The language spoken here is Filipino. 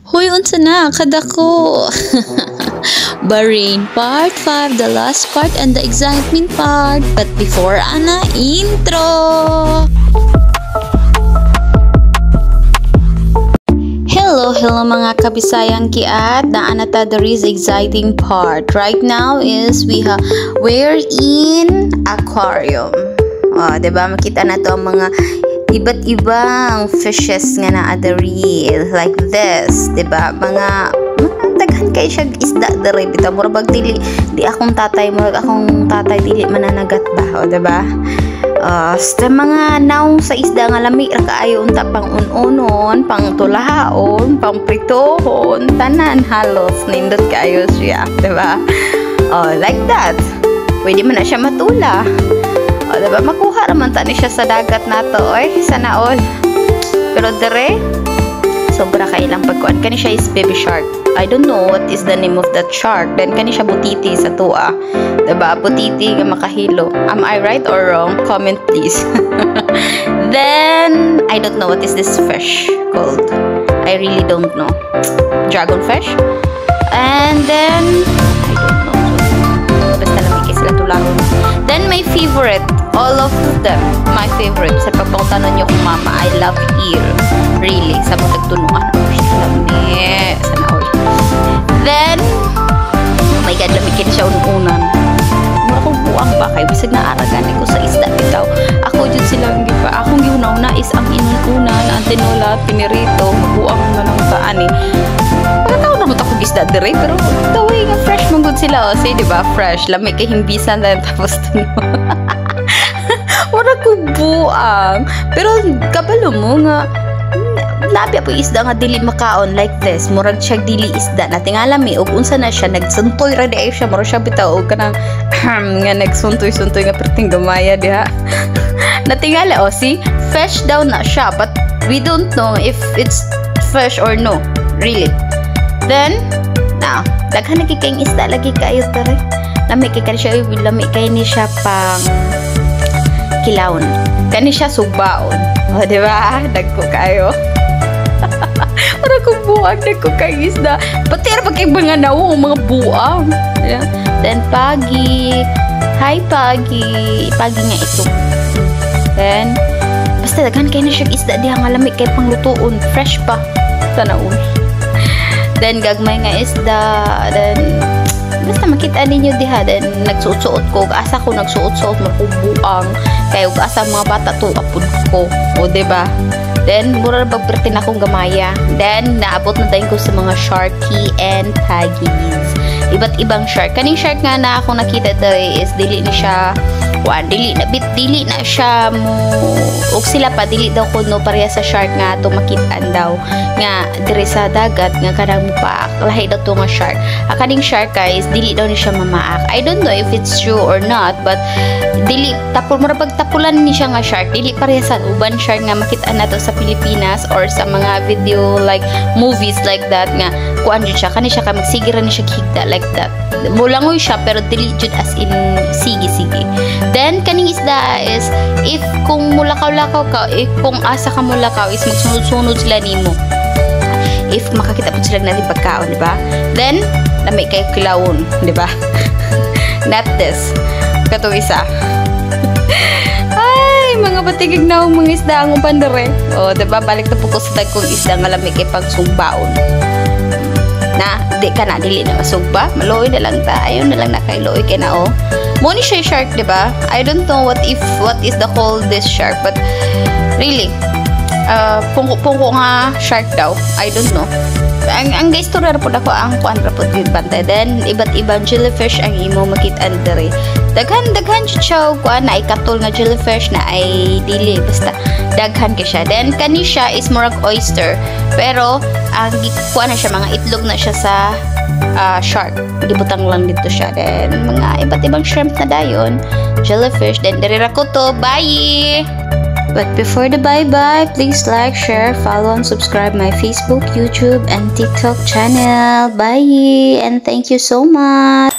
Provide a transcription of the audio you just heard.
Huy, unsa na, kadako. Bahrain part 5, the last part and the excitement part. But before ana, intro! Hello mga kabisayang kiat, daan na ta there is exciting part. Right now is we're in aquarium. Oh, diba? Makita na to ang mga iba't ibang fishes nga na adari like this, diba? Mga daghan kay siya isda dere bitaw murag dili di akong tatay dili mananagat ba, o diba? Sa mga naong sa isda nga lami ra kaayo unta pang unonon, pang tulahaon, pang pritohon, tanan halos nindot kaayo siya, diba? Like that. Pwede man na siya matula. Diba? Makuha naman tani siya sa dagat nato, oy, sana all. Pero dere, sobra kailang pagkuan. Kani siya is baby shark. I don't know what is the name of that shark. Then kani siya butiti sa tua. Diba? Butiti nga makahilo. Am I right or wrong? Comment please. Then, I don't know what is this fish called. I really don't know. Dragonfish? And then, I don't know. Basta lamig sila tulahon. Then, my favorite. All of them. My favorite. Sa pagpangtanon nyo kung mama, I love eel. Really. Sa mga nagtunuan. Lami. Sana all. Then, oh my God, lamigin siya ununan. Mura ko buang ba kayo? Bisag na aragan ko sa isda bitaw. Ako dyan sila, hindi pa. Akong gihunaw na is ang inunan, ang tinola, pinirito, buang man ang paan eh. Pagkataon naman ako isda dire, pero taway nga fresh mong good sila. O, say, diba? Fresh. Lamig kay himbisan lang tapos tunuan. Wala ko buang. Pero kabalo mo nga, labi po isda nga dili makaon like this. Murag siya dili isda na tingalami og unsa na siya nagsuntoy ra di siya murag siya bitaw og kanang nga nagsuntoy-suntoy nga perting gamaya diha. Natingala see fish daw na siya but we don't know if it's fish or no really. Then now daghan na kay isda lagi kayo tare. Lami kay siya lami kay ni siya pang kilawon. Kani siya sugbaon. O diba? Dagko kayo. Para ko buang na ko kay isda. Pati ara pag mga naong mga buang. Yeah. Then pagi. Hi pagi. Pagi nga ito. Then basta daghan kay na siya isda diha nga lamig kay panglutuon. Fresh pa. Tanaon. Then gagmay nga isda. Then basta makita ninyo diha. Then nagsuot-suot ko. Asa ko nagsuot-suot makubuang. Kaya asa mga bata to apod ko. O diba? Then, mura na pagpertin akong gamaya. Then, naabot na tayo ko sa mga sharky and paggies. Iba't ibang shark. Kaning shark nga na akong nakita tayo is dili ni siya dili na siya mo og sila pa dili daw ko no pareha sa shark nga to makitaan daw nga dire sa dagat nga kanang mupaak lahi daw to nga shark. Kaning shark guys dili daw ni siya mamaak. I don't know if it's true or not but dili tapol mura pagtapulan ni siya nga shark dili pareha sa uban shark nga makitaan nato sa Pilipinas or sa mga video like movies like that nga kuan jud siya kani siya ka magsigira ni siya higda like that. Mulangoy siya pero dili jud as in sige. Then kaning isda is if kung mulakaw-lakaw ka, kung asa ka mulakaw is magsunod-sunod sila nimo. If makakita po sila natin pagkaon, di ba? Then lamig kay kilawon, di ba? Not this. Kato isa. Ay, mga batigig na mga isda ang upandere. O, di ba? Balik na po ko sa tagkong isda nga lamig kay pagsugbaon. Na, di ka na, dili na masugba. Maloy na lang ta. Ayun na lang na kay loy kay na, Moni siya shark, diba? I don't know what is the call this shark, but really, pungko nga shark daw. I don't know. Ang guys to po ako ang kuan ra po din bantay. Then iba't ibang jellyfish ang imo makit-an dere. Daghan siya kuan na ikatol nga jellyfish na ay dili basta daghan kay siya. Then kani siya is more like oyster. Pero ang kuan na siya mga itlog na siya sa shark. Gibutang lang dito siya. Then mga iba't ibang shrimp na dayon, jellyfish. Then dere ra ko to. Bye. But before the bye-bye, please like, share, follow, and subscribe my Facebook, YouTube, and TikTok channel. Bye! And thank you so much!